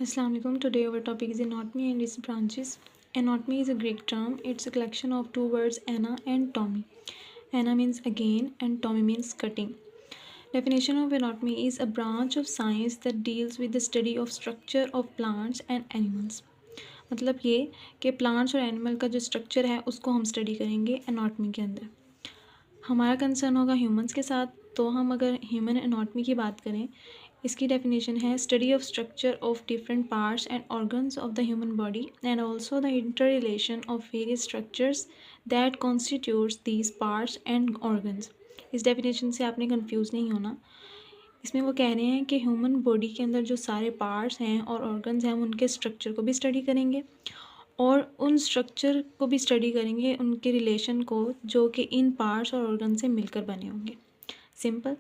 Assalamu alaikum. Today our topic is anatomy and its branches. Anatomy is a Greek term. It's a collection of two words ana and tomy. Ana means again and tomy means cutting. Definition of anatomy is a branch of science that deals with the study of structure of plants and animals. मतलब ये कि plants और animal का जो structure है उसको हम study करेंगे एनाटॉमी के अंदर. हमारा कंसर्न होगा ह्यूमंस के साथ. तो हम अगर ह्यूमन एनाटॉमी की बात करें, इसकी डेफिनेशन है study of structure of different parts and organs of the human body and also the inter relation of various structures that constitutes these parts and organs. इस डेफिनेशन से आपने कंफ्यूज नहीं होना. इसमें वो कह रहे हैं कि ह्यूमन बॉडी के अंदर जो सारे पार्ट्स हैं और ऑर्गन्स हैं, हम उनके स्ट्रक्चर को भी स्टडी करेंगे और उन स्ट्रक्चर को भी स्टडी करेंगे, उनके रिलेशन को, जो कि इन पार्ट्स और ऑर्गन से मिलकर बने होंगे. सिंपल.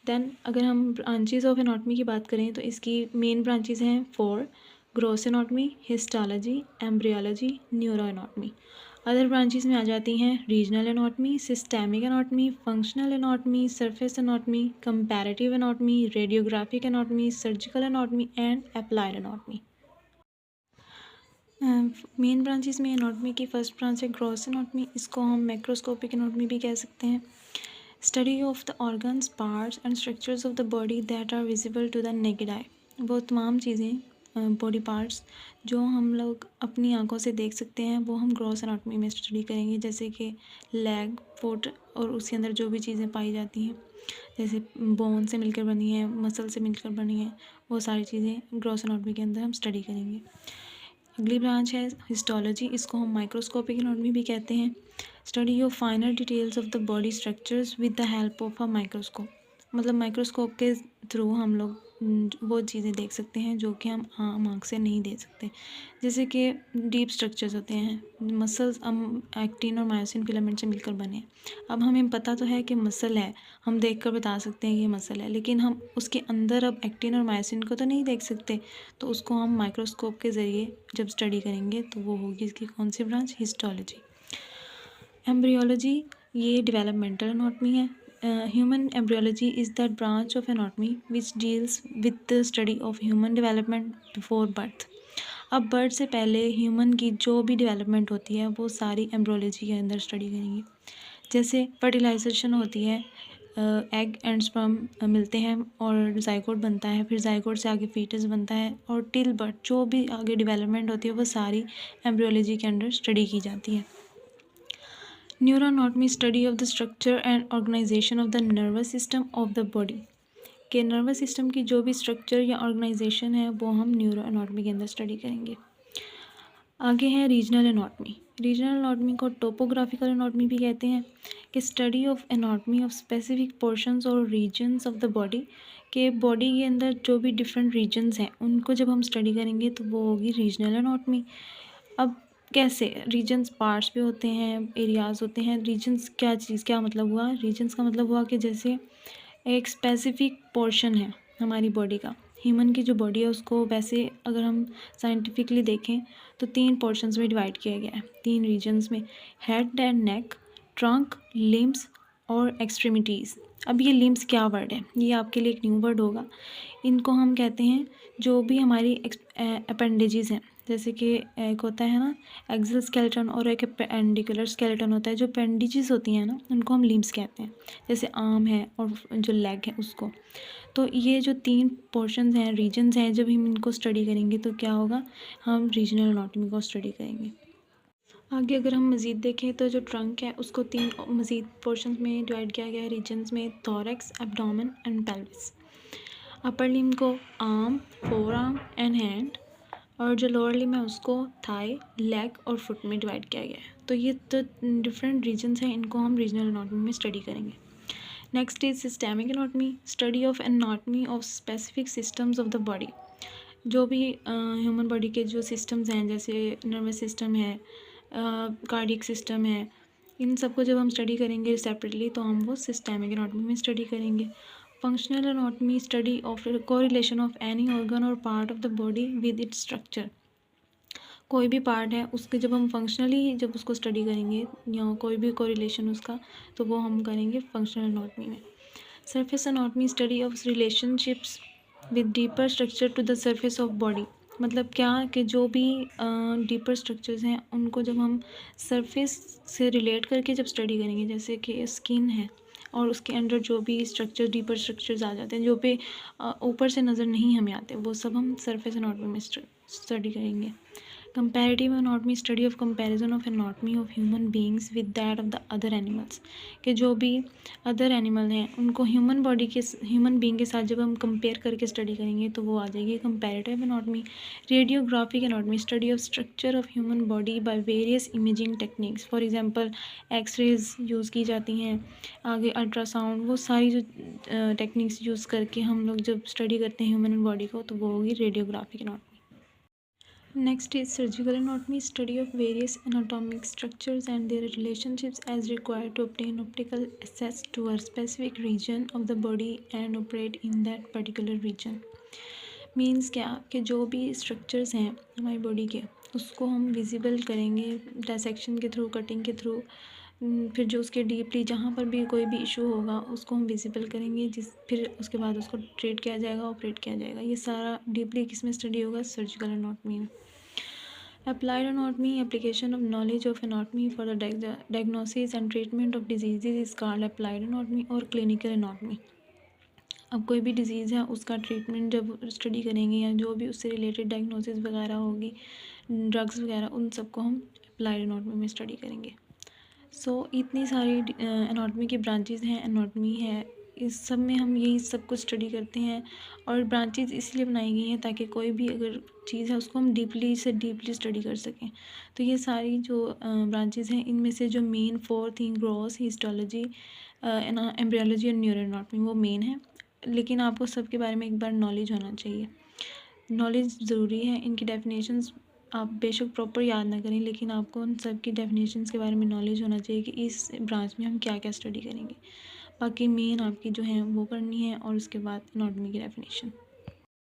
देन अगर हम ब्रांचेस ऑफ एनाटॉमी की बात करें तो इसकी मेन ब्रांचेस हैं 4: gross anatomy, histology, embryology, neuro anatomy. Other branches में आ जाती हैं regional anatomy, systemic anatomy, functional anatomy, surface anatomy, comparative anatomy, radiographic anatomy, surgical anatomy and applied anatomy. Main branches में एनाटॉमी की फर्स्ट ब्रांच है gross anatomy. इसको हम macroscopic anatomy भी कह सकते हैं. Study of the organs, parts and structures of the body that are visible to the naked eye. वो तमाम चीज़ें, बॉडी पार्ट्स जो हम लोग अपनी आंखों से देख सकते हैं, वो हम ग्रॉस एनाटॉमी में स्टडी करेंगे. जैसे कि लेग, फुट और उसके अंदर जो भी चीज़ें पाई जाती हैं, जैसे बोन से मिलकर बनी है, मसल से मिलकर बनी है, वो सारी चीज़ें ग्रॉस एनाटॉमी के अंदर हम स्टडी करेंगे. अगली ब्रांच है हिस्टोलॉजी. इसको हम माइक्रोस्कोपिक एनाटॉमी भी कहते हैं. Study of फाइनर details of the body structures with the help of a microscope. मतलब माइक्रोस्कोप के थ्रू हम लोग वो चीज़ें देख सकते हैं जो कि हम आम आँख से नहीं देख सकते. जैसे कि डीप स्ट्रक्चर्स होते हैं, मसल्स हम एक्टिन और मायोसिन फिलामेंट से मिलकर बने हैं. अब हमें पता तो है कि मसल है, हम देखकर बता सकते हैं कि ये मसल है, लेकिन हम उसके अंदर अब एक्टिन और मायोसिन को तो नहीं देख सकते. तो उसको हम माइक्रोस्कोप के ज़रिए जब स्टडी करेंगे तो वो होगी इसकी कौन सी ब्रांच? हिस्टोलॉजी. एम्ब्रियोलॉजी ये डेवलपमेंटल एनाटॉमी है. Human embryology is that branch of anatomy which deals with the study of human development before birth. अब बर्थ से पहले ह्यूमन की जो भी डेवलपमेंट होती है वो सारी एम्ब्रियोलॉजी के अंदर स्टडी करेंगे. जैसे फर्टिलाइजेशन होती है, एग एंड स्पर्म मिलते हैं और जाइगोट बनता है, फिर जाइगोट से आगे फीटस बनता है, और टिल बर्थ जो भी आगे डेवलपमेंट होती है वो सारी एम्ब्रियोलॉजी के अंदर स्टडी की जाती है. Neuro anatomy study of the structure and organisation of the nervous system of the body. के नर्वस सिस्टम की जो भी स्ट्रक्चर या ऑर्गेनाइजेशन है वो हम न्यूरो एनाटॉमी के अंदर स्टडी करेंगे. आगे है रीजनल एनाटॉमी. रीजनल एनाटॉमी को टोपोग्राफिकल एनाटॉमी भी कहते हैं. कि study of anatomy of specific portions और रीजन्स ऑफ द बॉडी. के बॉडी के अंदर जो भी डिफरेंट रीजन्स हैं उनको जब हम स्टडी करेंगे तो वो होगी रीजनल एनाटॉमी. अब कैसे? रीजन्स पार्ट्स भी होते हैं, एरियाज़ होते हैं. रीजन्स क्या चीज़, क्या मतलब हुआ? रीजन्स का मतलब हुआ कि जैसे एक स्पेसिफिक पोर्शन है हमारी बॉडी का, ह्यूमन की जो बॉडी है उसको वैसे अगर हम साइंटिफिकली देखें तो 3 पोर्शंस में डिवाइड किया गया है, 3 रीजन्स में: head and neck, trunk, limbs और एक्सट्रीमिटीज़. अब ये लिम्स क्या वर्ड है? ये आपके लिए एक न्यू वर्ड होगा. इनको हम कहते हैं जो भी हमारी अपेंडेजेस हैं. जैसे कि एक होता है ना एक्सल स्केलेटन और एक एपेंडिकुलर स्केलेटन होता है. जो अपेंडेजेस होती हैं ना उनको हम लिम्स कहते हैं. जैसे आर्म है और जो लेग है उसको. तो ये जो 3 पोर्शंस हैं, रीजन्स हैं, जब हम इनको स्टडी करेंगे तो क्या होगा? हम रीजनल एनाटॉमी को स्टडी करेंगे. आगे अगर हम मज़ीद देखें तो जो ट्रंक है उसको 3 मज़ीद पोर्शंस में डिवाइड किया गया है रीजन्स में: thorax, abdomen and pelvis. Upper limb को arm, forearm and hand, और जो लोअर लिम्ब है उसको थाई, लेग और फुट में डिवाइड किया गया है. तो ये तो डिफरेंट रीजन्स हैं, इनको हम रीजनल एनाटॉमी में स्टडी करेंगे. Next is systemic anatomy. Study of anatomy of specific systems of the body. जो भी ह्यूमन बॉडी के जो सिस्टम्स हैं, जैसे नर्वस सिस्टम है, कार्डियक सिस्टम है, इन सबको जब हम स्टडी करेंगे सेपरेटली तो हम वो सिस्टेमिक एनाटॉमी में स्टडी करेंगे. Functional anatomy study of correlation of any organ or part of the body with its structure. कोई भी पार्ट है उसके जब हम फंक्शनली जब उसको स्टडी करेंगे या कोई भी कोरिलेशन उसका, तो वो हम करेंगे फंक्शनल एनाटॉमी में. Surface anatomy study of relationships with deeper structure to the surface of body. मतलब क्या कि जो भी डीपर स्ट्रक्चर्स हैं उनको जब हम सरफेस से रिलेट करके जब स्टडी करेंगे, जैसे कि स्किन है और उसके अंदर जो भी स्ट्रक्चर डीपर स्ट्रक्चर्स आ जाते हैं जो पे ऊपर से नज़र नहीं हमें आते, वो सब हम सरफेस एनाटॉमी में स्टडी करेंगे। Comparative anatomy, study of comparison of anatomy of human beings with that of the other animals, कि जो भी अदर एनिमल हैं उनको ह्यूमन बॉडी के ह्यूमन बीइंग के साथ जब हम कंपेयर करके स्टडी करेंगे तो वो आ जाएगी comparative anatomy. Radiographic anatomy, study of structure of human body by various imaging techniques, for example X-rays use की जाती हैं, आगे अल्ट्रासाउंड, वो सारी जो टेक्निक्स यूज़ करके हम लोग जब स्टडी करते हैं ह्यूमन बॉडी को तो वो होगी radiographic anatomy. Next is surgical anatomy, study of various anatomic structures and their relationships as required to obtain optical access to a specific region of the body and operate in that particular region. Means क्या कि जो भी structures हैं हमारी body के उसको हम visible करेंगे डायसेक्शन के थ्रू, कटिंग के थ्रू, फिर जो उसके डीपली जहाँ पर भी कोई भी इशू होगा उसको हम विजिबल करेंगे, फिर उसके बाद उसको ट्रीट किया जाएगा, ऑपरेट किया जाएगा। ये सारा डीपली किस में स्टडी होगा? सर्जिकल एनाटॉमी में। Applied anatomy, application of knowledge of anatomy for the diagnosis and treatment of diseases is called applied anatomy और clinical anatomy। अब कोई भी डिज़ीज़ है उसका ट्रीटमेंट जब स्टडी करेंगे या जो भी उससे रिलेटेड डायग्नोसिस वगैरह होगी, ड्रग्स वगैरह, उन सबको हम अप्लाइड एनाटॉमी में स्टडी करेंगे। इतनी सारी एनाटॉमी की ब्रांचेस हैं, एनाटॉमी है, इस सब में हम यही सब कुछ स्टडी करते हैं और ब्रांचेस इसलिए बनाई गई हैं ताकि कोई भी अगर चीज़ है उसको हम डीपली से डीपली स्टडी कर सकें। तो ये सारी जो ब्रांचेस हैं इनमें से जो मेन 4 थी, ग्रॉस, हिस्टोलॉजी, एम्ब्रियोलॉजी और न्यूरो एनाटॉमी, वो मेन है। लेकिन आपको सबके बारे में एक बार नॉलेज होना चाहिए, नॉलेज ज़रूरी है। इनकी डेफिनेशंस आप बेशक प्रॉपर याद ना करें लेकिन आपको उन सब की डेफिनेशंस के बारे में नॉलेज होना चाहिए कि इस ब्रांच में हम क्या क्या स्टडी करेंगे। बाकी मेन आपकी जो है वो करनी है और उसके बाद एनाटॉमी की डेफिनेशन।